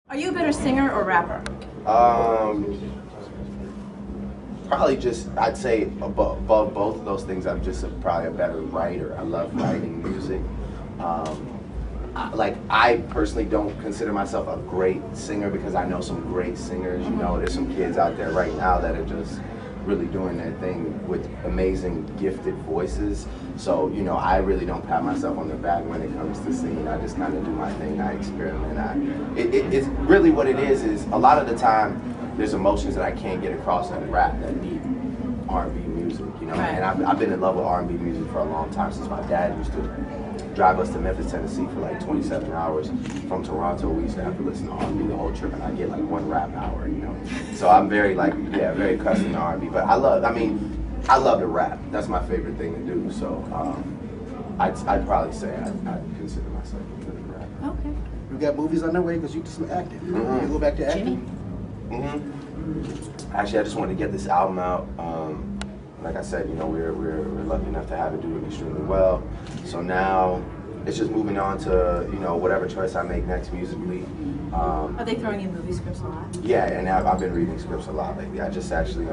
Are you a better singer or rapper? Probably just, I'd say above both of those things, I'm just probably a better writer. I love writing music. I personally don't consider myself a great singer because I know some great singers. You know, there's some kids out there right now that are just really doing their thing with amazing, gifted voices. So, you know, I really don't pat myself on the back when it comes to singing. I just kind of do my thing. I experiment. It's really what it is a lot of the time there's emotions that I can't get across in rap that need R&B music, you know. Right. And I've been in love with R&B music for a long time, since my dad used to drive us to Memphis, Tennessee for like 27 hours from Toronto. We used to have to listen to R&B the whole trip, and I get like one rap hour, you know. So I'm very very accustomed to R&B. But I love to rap. That's my favorite thing to do. So I'd probably say I'd consider myself a good rapper. Okay. You got movies on the way because you do some acting. Mm-hmm. You go back to acting. Actually, I just wanted to get this album out. Like I said, you know, we're lucky enough to have it do extremely well. So now it's just moving on to, you know, whatever choice I make next musically. Are they throwing you movie scripts a lot? Yeah, and I've been reading scripts a lot lately. I just actually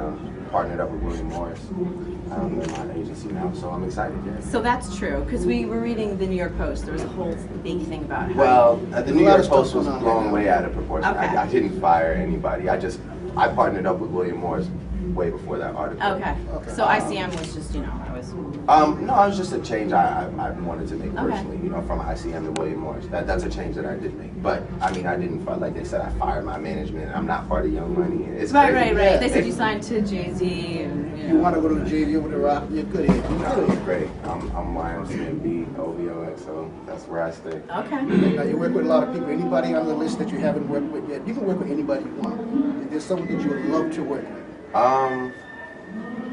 partnered up with William Morris in my agency now, so I'm excited. Yeah. So that's true, because we were reading the New York Post. There was a whole big thing about it. Well, the New York Post was blown way out of proportion. Okay. I didn't fire anybody. I partnered up with William Morris way before that article. Okay. So ICM was just, you know, I was. No, it was just a change I wanted to make personally, you know, from ICM to William Morris. That's a change that I did make. But, I mean, I didn't, like they said, I fired my management. I'm not part of Young Money. It's Right. crazy. They said you signed to Jay-Z and, You want to go to Jay-Z with the Rock? You're good at it. No, great. I'm YMCMB, OVOX, so that's where I stay. Okay. Now, you work with a lot of people. Anybody on the list that you haven't worked with yet? You can work with anybody you want. If there's someone that you would love to work with.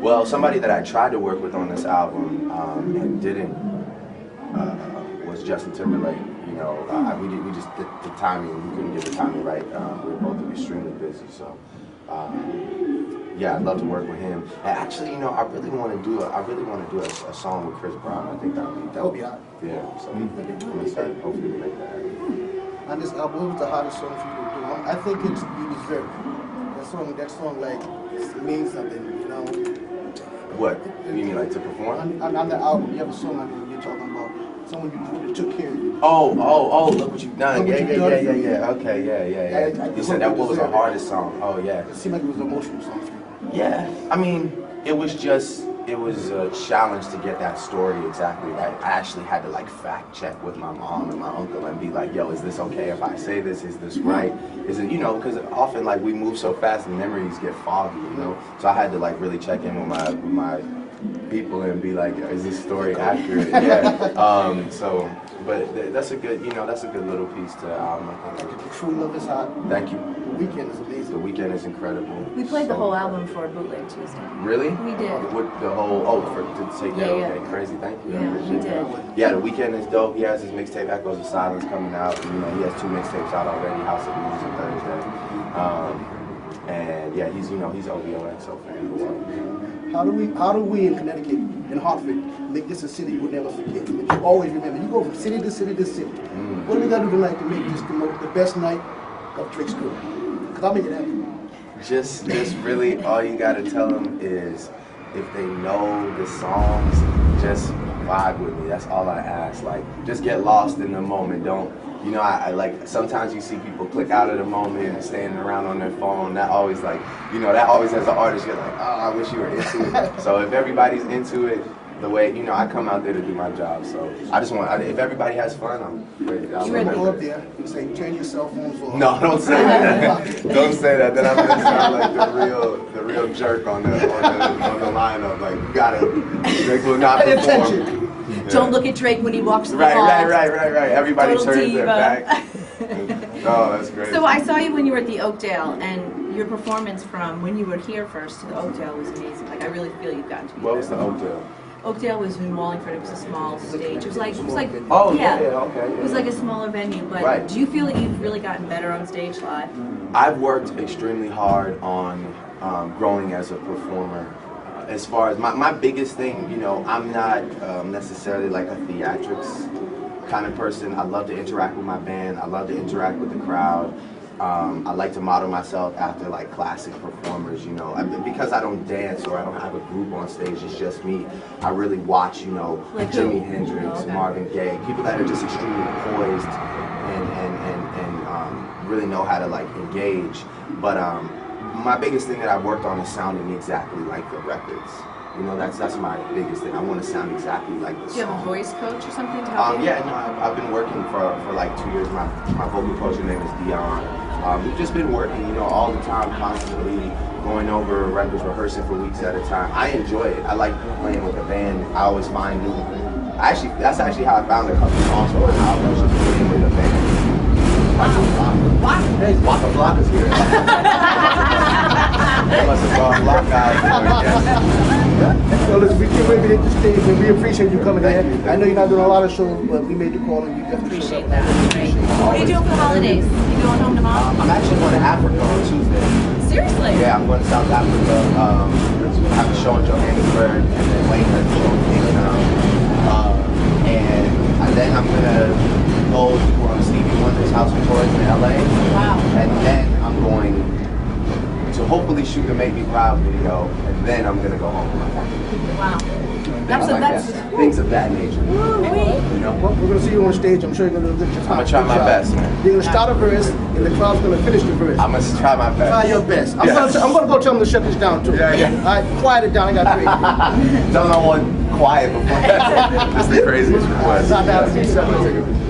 Well, somebody that I tried to work with on this album and didn't was Justin Timberlake. You know, we just the timing. We couldn't get the timing right. We were both extremely busy, so yeah, I'd love to work with him. And actually, you know, I really want to do a song with Chris Brown. I think that would be hot. Yeah, so I'm excited. Hopefully, we make that happen. On this album, what was the hardest song for you to do? I think it's You Deserve It. That song like means something, you know. What? You mean like to perform? On the album, you have a song on it you're talking about someone you took care of you. Oh, look what you've done. Look what you've done. Yeah. Okay, yeah. You said that what was the hardest song? Oh, yeah. It seemed like it was an emotional song for you. Yeah, I mean, it was a challenge to get that story exactly right. I actually had to like fact check with my mom and my uncle and be like, yo, is this okay if I say this? Is this right? Is it, you know, because often like we move so fast and memories get foggy, you know? So I had to like really check in with my people and be like, is this story accurate? Yeah. But that's a good, you know, that's a good little piece to I think. True Love is hot. Thank you. The Weeknd is amazing. The Weeknd is incredible. We played the So- whole album for Bootleg Tuesday. Really? We did. With the whole to take that. Yeah. Okay, crazy. Thank you. I Yeah, appreciate we did. that. Yeah, The Weeknd is dope. He has his mixtape Echoes of Silence coming out. You know, he has 2 mixtapes out already. House of Blues on Thursday. And yeah, he's OVOXO fan. How do we in Connecticut, in Hartford, make this a city you will never forget? That you always remember. You go from city to city to city. What do we got to do tonight to make this the best night of Drake's career? Because I'll make it happen. Just really all you gotta tell them is if they know the songs, just vibe with me. That's all I ask. Like, just get lost in the moment. Don't, you know, I like, sometimes you see people click out of the moment and standing around on their phone. That always like, you know, that always as an artist, you're like, oh, I wish you were into it. So if everybody's into it, the way, you know, I come out there to do my job. So I just want, if everybody has fun, I'm ready. You ready to go up there and say, turn your cell phones off? No, don't say that. Don't say that. Then I'm gonna sound like the real jerk on the lineup. Like, you gotta, Drake will not Pay perform. attention. Yeah. Don't look at Drake when he walks through the Right. halls. Everybody Total turns their diva. back. Oh, that's great. So I saw you when you were at the Oakdale, and your performance from when you were here first to the Oakdale was amazing. Like, I really feel you've gotten to be What was the there. Oakdale? Oakdale was in Wallingford. It was a small stage. It was like Oh, yeah, okay. It was like a smaller venue. But Right. do you feel that you've really gotten better on stage live? I've worked extremely hard on growing as a performer. As far as my biggest thing, you know, I'm not necessarily like a theatrics kind of person. I love to interact with my band. I love to interact with the crowd. I like to model myself after like classic performers, you know. Because I don't dance or I don't have a group on stage, it's just me. I really watch, you know, Like Jimi who? Hendrix, Okay. Marvin Gaye, people that are just extremely poised and really know how to like engage. But my biggest thing that I've worked on is sounding exactly like the records. You know, that's my biggest thing. I want to sound exactly like the Do you have a song. voice coach or something to help you? Yeah, no, I've been working for like 2 years. My vocal coach, her name is Dion. We've just been working, you know, all the time, constantly going over records, rehearsing for weeks at a time. I enjoy it. I like playing with the band. I always find new. That's actually how I found a couple songs for my album. Was just playing with the band. Waka Flocka's here. They must have brought Block guys. So listen, we can't wait to hit the stage, and we appreciate you coming Thank in. you. I know you're not doing a lot of shows, but we made the call and you definitely showed Appreciate up. that. Great. What are you doing for the holidays? You going home to mom? I'm actually going to Africa on Tuesday. Seriously? Yeah, I'm going to South Africa. I have a show in Johannesburg, and then Wayne has a show in Cape Town. And then I'm going to go to Stevie Wonder's House of Toys in LA. Wow. And then I'm going to hopefully shoot a Make Me Proud video, and then I'm going to go home. Wow. Things like that. Things of that nature. Woo-wee. You know? Well, we're gonna see you on stage. I'm sure you're gonna do a good job. I'm gonna try my best, man. You're gonna start a verse, and the crowd's gonna finish the verse. I'm going to try my best. Try your best. I'm gonna go tell them to shut this down too. Yeah, yeah. All right, quiet it down. I got three. Don't know what quiet before. That's the craziest request. It's not that.